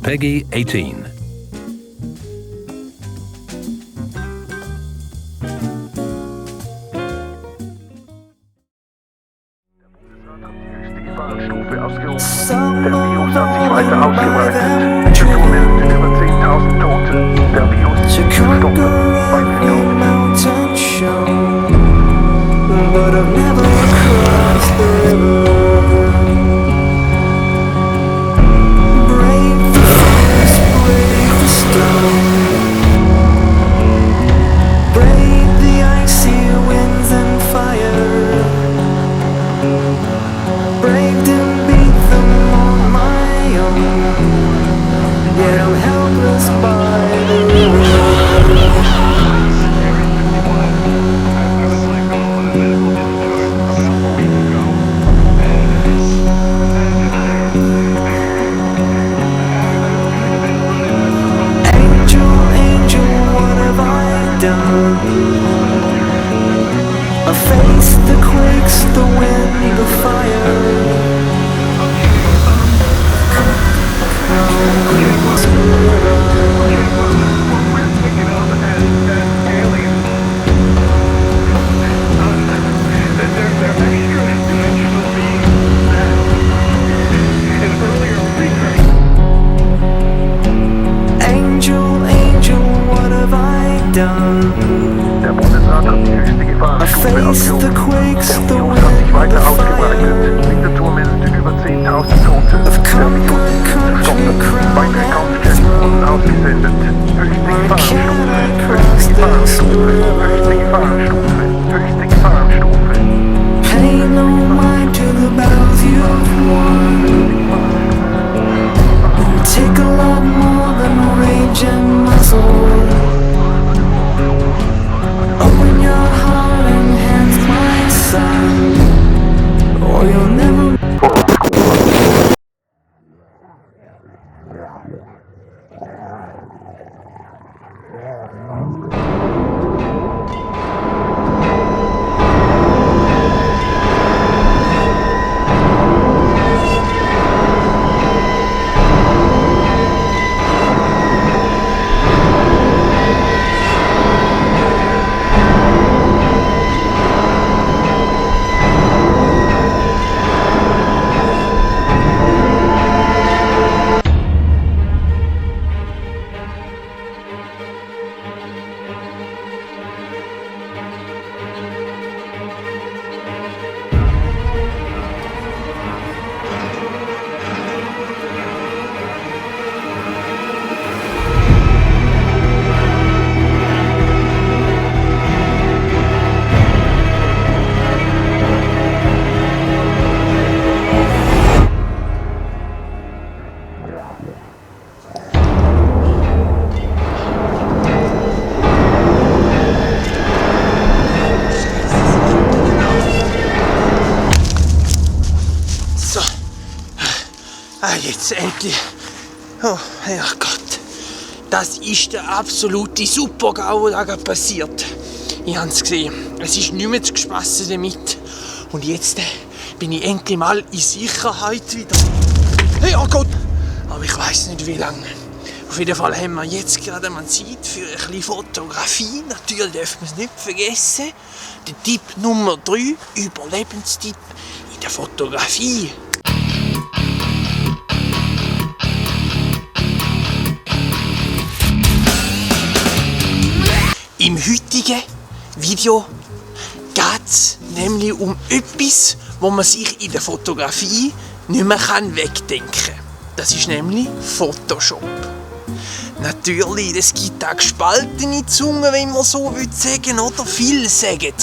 Peggy 18. Der Virus hat sich weiter ausgeweitet. Entwicklungen über 10.000 Tote. Der Virus ist gestorben. I face the quakes, the wind, the fire. Angel, angel, what have I done? Der Bundesrat hat die höchste Gefahrenstufe ausgerufen. Der Virus hat sich weiter ausgebreitet. Winterthur meldete über 10.000 Tote. Der Virus ist gestorben. Weitere Konsequenzen wurden ausgesendet. Höchste Gefahrenstufe. Höchste Gefahrenstufe. Höchste Gefahrenstufe. Höchste Gefahrenstufe. Pay no mind to the battles you've won. Take a lot more than rage and muscle. Open your heart and hands, my son, or you'll never. Jetzt endlich. Oh, Herrgott. Das ist der absolute Super-GAU, der gerade passiert. Ich habe es gesehen. Es ist nicht mehr zu spassen damit. Und jetzt bin ich endlich mal in Sicherheit wieder. Herrgott! Aber ich weiss nicht wie lange. Auf jeden Fall haben wir jetzt gerade mal Zeit für ein bisschen Fotografie. Natürlich dürfen wir es nicht vergessen. Der Tipp Nummer 3, Überlebenstipp in der Fotografie. Im heutigen Video geht es nämlich um etwas, wo man sich in der Fotografie nicht mehr wegdenken kann. Das ist nämlich Photoshop. Natürlich, es gibt auch gespaltene Zungen, wenn man so sagen will, oder? Viele sagen,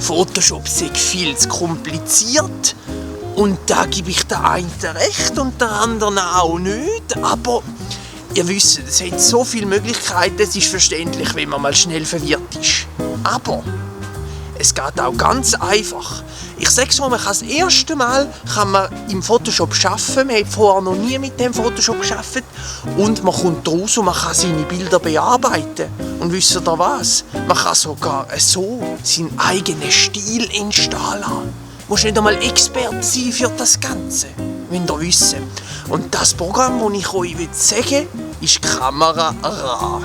Photoshop sei viel zu kompliziert. Und da gebe ich der einen recht und der anderen auch nicht. Aber ihr wisst, es hat so viele Möglichkeiten, es ist verständlich, wenn man mal schnell verwirrt ist. Aber es geht auch ganz einfach. Ich sage so, man kann das erste Mal im Photoshop arbeiten. Man hat vorher noch nie mit dem Photoshop gearbeitet. Und man kommt raus und man kann seine Bilder bearbeiten. Und wisst ihr was? Man kann sogar so seinen eigenen Stil entstehen lassen. Du musst nicht einmal Experte sein für das Ganze. müsst ihr wissen. Und das Programm, das ich euch sagen will, ist Kamera Raw.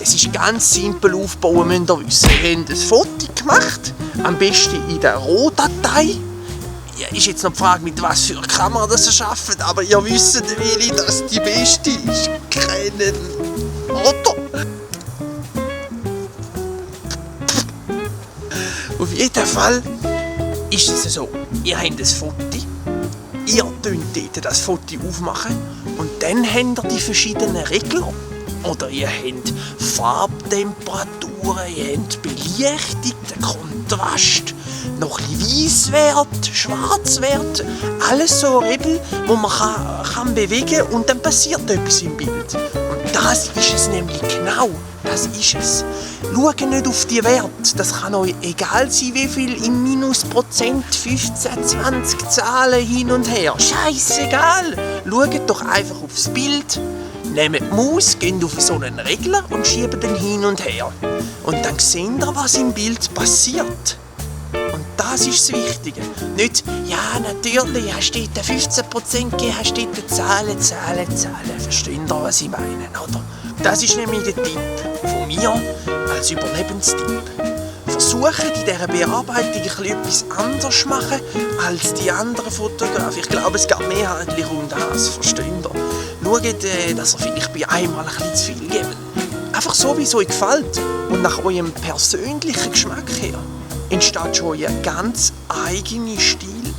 Es ist ganz simpel aufbauen, müsst ihr wissen. Ihr habt ein Foto gemacht, am besten in der RAW-Datei. Ja, ist jetzt noch die Frage, mit was für einer Kamera das ihr arbeitet, aber ihr wisst, welche das die beste ist. Canon, oder? Auf jeden Fall ist es so, ihr habt ein Foto, ihr könnt dort das Foto aufmachen und dann habt ihr die verschiedenen Regler. Oder ihr habt Farbtemperaturen, ihr habt Belichtung, den Kontrast, noch ein bisschen Weisswert, Schwarzwert, alles so Regel, wo man kann bewegen und dann passiert etwas im Bild. Und das ist es nämlich genau, das ist es. Schaut nicht auf die Werte, das kann euch egal sein, wie viel im Minusprozent, 15, 20 Zahlen hin und her. Scheißegal, schaut doch einfach aufs Bild. Nehmt die Maus, geht auf so einen Regler und schiebt den hin und her. Und dann seht ihr, was im Bild passiert. Und das ist das Wichtige. Nicht, ja, natürlich, hast du dort 15% gegeben, hast du dort Zahlen. Versteht ihr, was ich meine, oder? Das ist nämlich der Tipp von mir als Überlebenstipp. Versuchen, in dieser Bearbeitung etwas anderes zu machen als die anderen Fotografen. Ich glaube, es geht mehrheitlich um das, versteht ihr? Schaut, dass ihr vielleicht bei einmal ein bisschen zu viel gebt. Einfach so, wie es euch gefällt. Und nach eurem persönlichen Geschmack her entsteht schon euer ganz eigener Stil.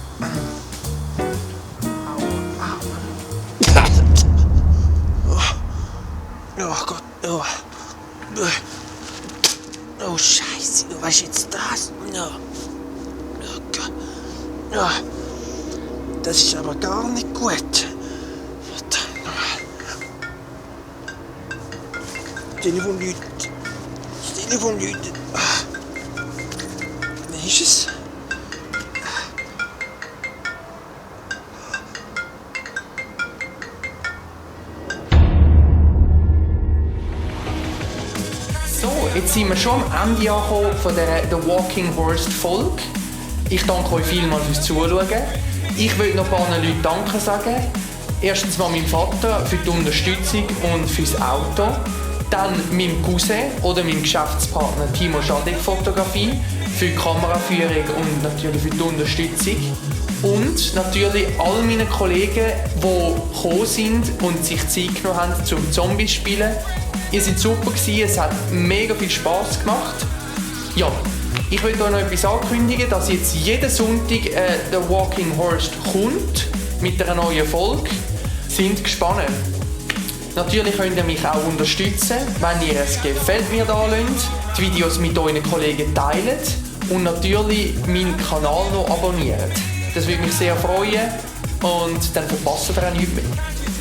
Oh Gott, oh Scheiße, was ist jetzt das? Oh Gott. Das ist aber gar nicht gut. Telefon läutet. Wer ist es? So, jetzt sind wir schon am Ende angekommen von der The Walking Horse Folge. Ich danke euch vielmals fürs Zuschauen. Ich will noch ein paar Leuten Danke sagen. Erstens mal meinem Vater für die Unterstützung und fürs Auto. Dann meinem Cousin oder meinem Geschäftspartner Timo Schadek Fotografie für die Kameraführung und natürlich für die Unterstützung. Und natürlich all meinen Kollegen, die gekommen sind und sich Zeit genommen haben zum Zombies spielen. Ihr seid super gewesen, es hat mega viel Spass gemacht. Ja, ich will euch noch etwas ankündigen, dass jetzt jeden Sonntag The Walking Horse kommt mit einer neuen Folge. Sind gespannt. Natürlich könnt ihr mich auch unterstützen, wenn ihr es gefällt mir da lasst, die Videos mit euren Kollegen teilt und natürlich meinen Kanal noch abonniert. Das würde mich sehr freuen und dann verpasst ihr auch nichts mehr.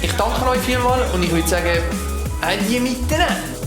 Ich danke euch vielmals und ich würde sagen, adieu miteinander.